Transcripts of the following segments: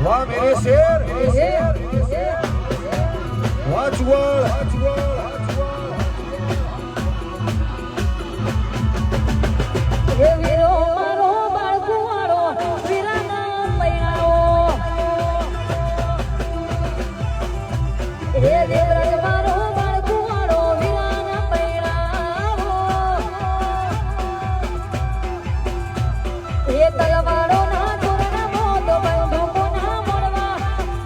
વાહ મેરે શેર વાહ ચુવાળ એ વીરો મારો બાળકુવાળો વીરાના પૈણાઓ એ દેવરાજ મારો બાળકુવાળો વીરાના પૈણાઓ એ તલવારો ના તોરણા મોતો બંદૂકો ના મોડવા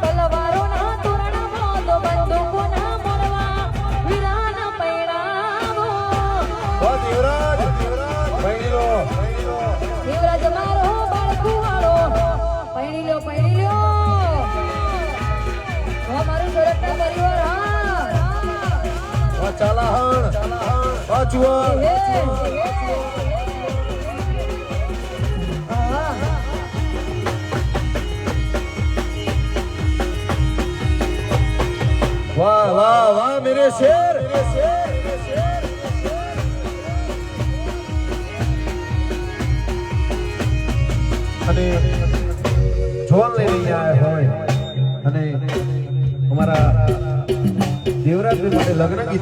તલવારો ના તોરણા મોતો બંદૂકો ના મોડવા વીરાના પૈણાઓ વાહ દેવરાજ પૈણીલો દેવરાજ મારો બાળકુવાળો પૈણી લ્યો મારું સુરતના પરિવાર વાહ ચાલાહણ વાહ ચુવાળ વાહ વાહ વાહ મેરે શેર અને જોન લઈને આવ્યા હોય અને અમારા દેવરાજ માટે લગ્ન